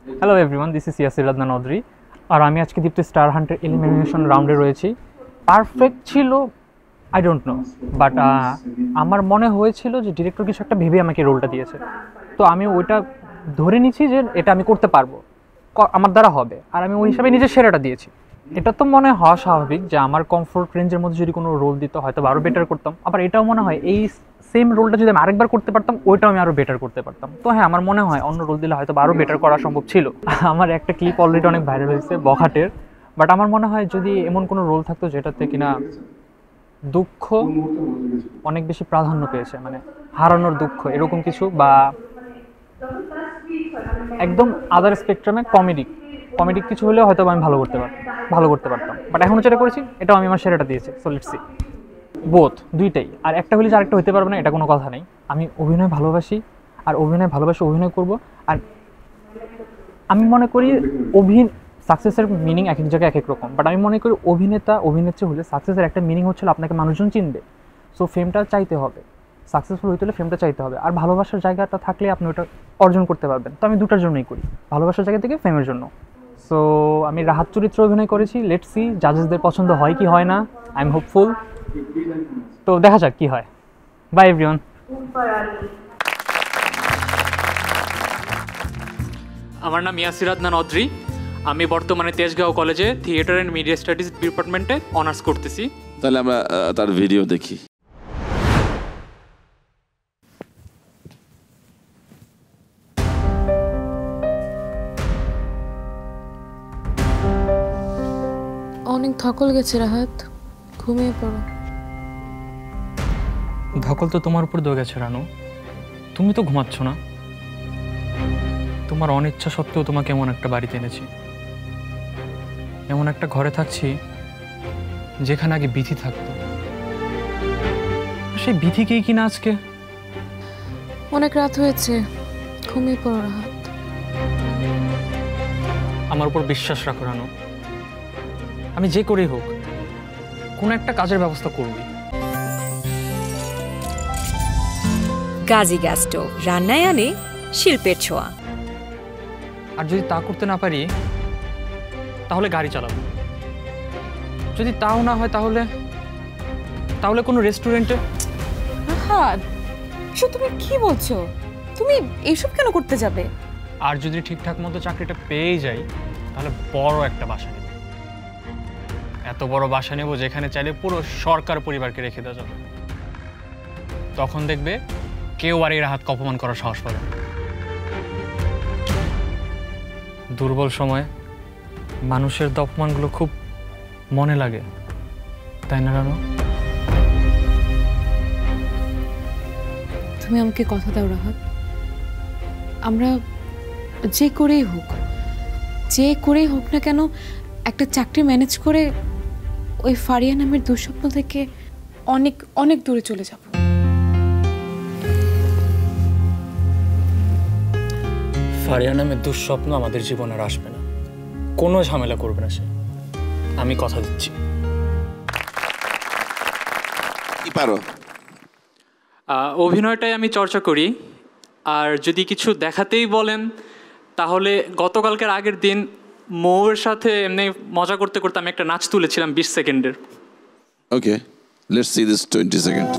Hello everyone, this is Yasir Adnan Adri. আর আমি আজকে দীপ্তি স্টার হান্টের এলিমিনেশন রাউন্ডে রয়েছি। পারফেক্ট ছিল আই ডোন্ট নো, বাট আমার মনে হয়েছিল যে ডিরেক্টর কিছু একটা ভেবে আমাকে রোলটা দিয়েছে, তো আমি ওইটা ধরে নিচ্ছি যে এটা আমি করতে পারবো, আমার দ্বারা হবে, আর আমি ওই হিসাবে নিজের সেরাটা দিয়েছি। এটা তো মনে হয় স্বাভাবিক যে আমার কমফোর্ট রেঞ্জের মধ্যে যদি কোনো রোল দিত হয়তো আরও বেটার করতাম। আবার এটাও মনে হয় এই সেম রোলটা যদি আমি আরেকবার করতে পারতাম ওইটাও আমি আরও বেটার করতে পারতাম। তো হ্যাঁ, আমার মনে হয় অন্য রোল দিলে হয়তো আরও বেটার করা সম্ভব ছিল। আমার একটা ক্লিপ অলরেডি অনেক ভাইরাল হয়েছে বখাটের, বাট আমার মনে হয় যদি এমন কোনো রোল থাকতো যেটাতে কিনা দুঃখ অনেক বেশি প্রাধান্য পেয়েছে, মানে হারানোর দুঃখ এরকম কিছু, বা একদম আদার স্পেকট্রামে কমেডিক কিছু হলেও হয়তো আমি ভালো করতে পারতাম। বাট এখন যেটা করেছি এটাও আমি আমার সেরাটা দিয়েছি। So let's see. বোথ, দুইটাই। আর একটা হলে যে আরেকটা হতে পারবে না এটা কোনো কথা নেই। আমি অভিনয় ভালোবাসি, আর অভিনয় করব। আর আমি মনে করি সাকসেসের মিনিং এক এক জায়গায় এক এক রকম, বাট আমি মনে করি অভিনেত্রী হলে সাকসেসের একটা মিনিং হচ্ছিল আপনাকে মানুষজন চিনবে। সো ফেমটা চাইতে হবে, সাকসেসফুল হইতে হলে ফেমটা চাইতে হবে, আর ভালোবাসার জায়গাটা থাকলে আপনি ওটা অর্জন করতে পারবেন। তো আমি দুটার জন্যই করি, ভালোবাসার জায়গা থেকে ফেমের জন্য। সো আমি রাহাত চরিত্র অভিনয় করেছি। লেটস সি জাজেসদের পছন্দ হয় কি হয় না, আই এম হোপফুল। তো দেখা যাক কি হয়। By everyone. আমার নাম ইয়াসির আদনান অদ্রি। আমি বর্তমানে তেজগাঁও কলেজে থিয়েটার অ্যান্ড মিডিয়া স্টাডিজ ডিপার্টমেন্টে অনার্স করতেছি। তাহলে আমরা তার ভিডিও দেখি। অনেক ধকল গেছে রাহাত, ঘুমিয়ে পড়ো। ধকল তো তোমার উপর দৌড়ে গেছে রানু, তুমি তো ঘুমাচ্ছ না। তোমার অনিচ্ছা সত্ত্বেও তোমাকে এমন একটা বাড়িতে এনেছি, এমন একটা ঘরে থাকছি যেখানে আগে বিধি থাকতো। সেই বিধিকেই কিনা আজকে। অনেক রাত হয়েছে, ঘুমিয়ে পড়ো রাহাত। আমার উপর বিশ্বাস রাখো রানু, আমি যে করেই হোক কোনো একটা কাজের ব্যবস্থা করবি। গাজী গ্যাস স্টোভ রান্নায় আনে শিল্পের ছোঁয়া। আর যদি তা করতে না পারি তাহলে গাড়ি চালাবো। যদি তাও না হয় তাহলে কোনো রেস্টুরেন্টে। রাহাত, এসব তুমি কি বলছো? তুমি এইসব কেন করতে যাবে? আর যদি ঠিকঠাক মতো চাকরিটা পেয়ে যাই তাহলে বড় একটা বাসা নেব। এত বড় বাসা নেব যেখানে চাইলে পুরো সরকার পরিবারকে রেখে দেওয়া যাবে। তখন দেখবে কেউ আর এই রাহাতকে অপমান করার সাহস পাবে না। দুর্বল সময়ে মানুষের অপমানগুলো খুব মনে লাগে, তাই না রানু? তুমি আমাকে কথা দাও রাহাত, আমরা যে করেই হোক না কেন একটা চাকরি ম্যানেজ করে ওই ফারিয়া নামের দুঃস্বপ্ন থেকে অনেক অনেক দূরে চলে যাব। ফারিয়া নামের দুঃস্বপ্ন আমাদের জীবনে আর আসবে না, কোনো ঝামেলা করবে না সে, আমি কথা দিচ্ছি। কি পারো? অভিনয়টাই আমি চর্চা করি। আর যদি কিছু দেখাতেই বলেন তাহলে গতকালকের আগের দিন মৌয়ের সাথে এমনি মজা করতে করতে আমি একটা নাচ তুলেছিলাম 20 সেকেন্ডের। ওকে, লেটস সি দিস 20 সেকেন্ড।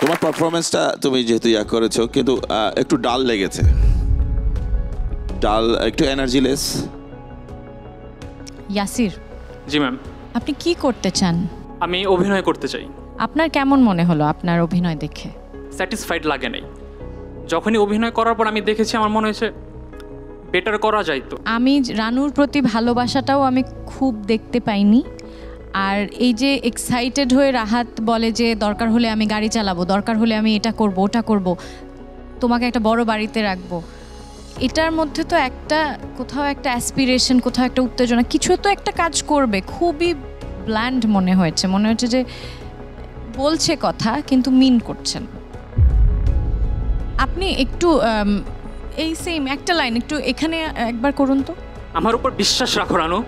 তোমার পারফরমেন্সটা তুমি যেহেতু করেছো, কিন্তু একটু ডাল লেগেছে, একটু এনার্জিলেস। ইয়াসির, জি ম্যাম। আপনি কি করতে চান? আমি অভিনয় করতে চাই। আপনার কেমন মনে হলো আপনার অভিনয় দেখে? স্যাটিসফাইড লাগে নাই। যখনই অভিনয় করার পর আমি দেখেছি আমার মনে হয়েছে বেটার করা যাইতো। আমি রানুর প্রতি ভালোবাসাটাও আমি খুব দেখতে পাইনি। আর এই যে এক্সাইটেড হয়ে রাহাত বলে যে দরকার হলে আমি গাড়ি চালাবো, দরকার হলে আমি এটা করব ওটা করব, তোমাকে একটা বড় বাড়িতে রাখবো, এটার মধ্যে তো কোথাও একটা অ্যাসপিরেশন, কোথাও একটা উত্তেজনা, কিছু তো একটা কাজ করবে। খুবই ব্ল্যান্ড মনে হচ্ছে যে বলছে কথা কিন্তু মিন করছেন। আপনি একটু এই সেম একটা লাইন একটু এখানে একবার করুন তো। আমার উপর বিশ্বাস রাখো রানু,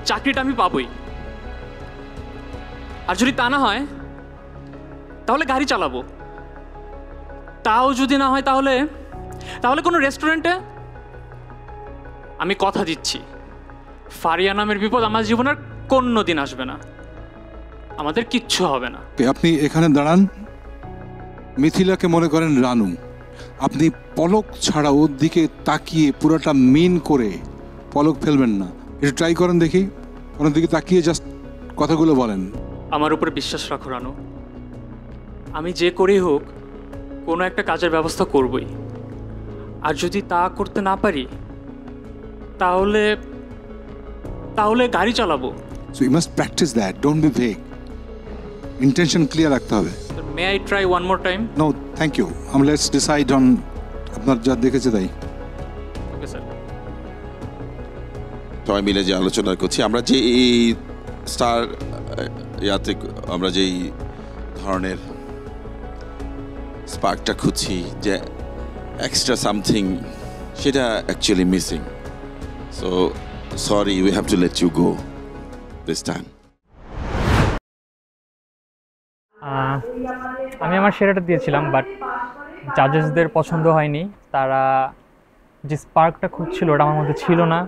চাকরিটা আমি পাবোই। আর যদি তা না হয় তাহলে গাড়ি চালাবো। তাও যদি না হয় তাহলে তাহলে কোনো রেস্টুরেন্টে। আমি কথা দিচ্ছি ফারিয়া নামের বিপদ আমার জীবনের কোনো দিন আসবে না, আমাদের কিচ্ছু হবে না। আপনি এখানে দাঁড়ান, মিথিলাকে মনে করেন রানু, আপনি পলক ছাড়া ওর দিকে তাকিয়ে পুরোটা মিন করে পলক ফেলবেন না, একটু ট্রাই করেন দেখি, ওনার দিকে তাকিয়ে জাস্ট কথাগুলো বলেন। আমার উপরে বিশ্বাস রাখো রানু, আমি যে করেই হোক কোনো একটা কাজের ব্যবস্থা করবই। আর যদি তা করতে না পারি তাহলে তাহলে গাড়ি চালাবো। So you must practice that, don't be vague, intention clear রাখতে হবে। May I try one more time? No thank you, আমরা লেটস ডিসাইড অন আপনার যা দেখেছে তাই। Okay sir. সবাই মিলে যে আলোচনা করছি, আমরা যে এই স্টার ইয়াতে আমরা যেই ধরনের স্পার্কটা খুঁজছি, যে এক্সট্রা সামথিং, সেটা actually missing. So sorry, we have to let you go this time. আমি আমার সেরাটা দিয়েছিলাম, বাট জাজেসদের পছন্দ হয়নি। তারা যে স্পার্কটা খুঁজছিল ওটা আমার মধ্যে ছিল না।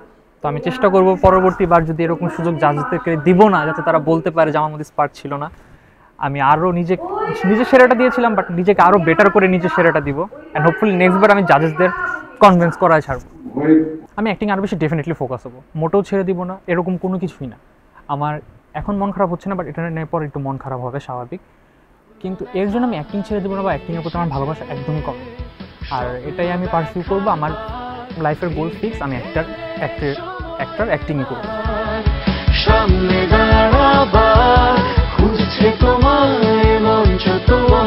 তো আমি চেষ্টা করব পরবর্তীবার যদি এরকম সুযোগ জাজেসদেরকে দিব না, যাতে তারা বলতে পারে যে আমার মধ্যে স্পার্ক ছিল না। আমি আরও নিজের সেরাটা দিয়েছিলাম, বাট নিজেকে আরও বেটার করে নিজের সেরাটা দিব। অ্যান্ড হোপফুলি নেক্সটবার আমি জাজেসদের কনভিন্স করায় ছাড়বো। আমি অ্যাক্টিং আরও বেশি ডেফিনেটলি ফোকাস হবো, মোটেও ছেড়ে দিব না, এরকম কোনো কিছুই না। আমার এখন মন খারাপ হচ্ছে না, বাট এটা নেওয়ার পর একটু মন খারাপ হবে, স্বাভাবিক। কিন্তু এর জন্য আমি অ্যাক্টিং ছেড়ে দেবো না, বা অ্যাক্টিংয়ের প্রতি আমার ভালোবাসা একদমই কম। আর এটাই আমি পারসিউ করবো। আমার লাইফের গোল ফিক্স, আমি অ্যাক্টিংই করবো। সামনে দাঁড়াবার খুঁজছে তোমায় মঞ্চ তোমার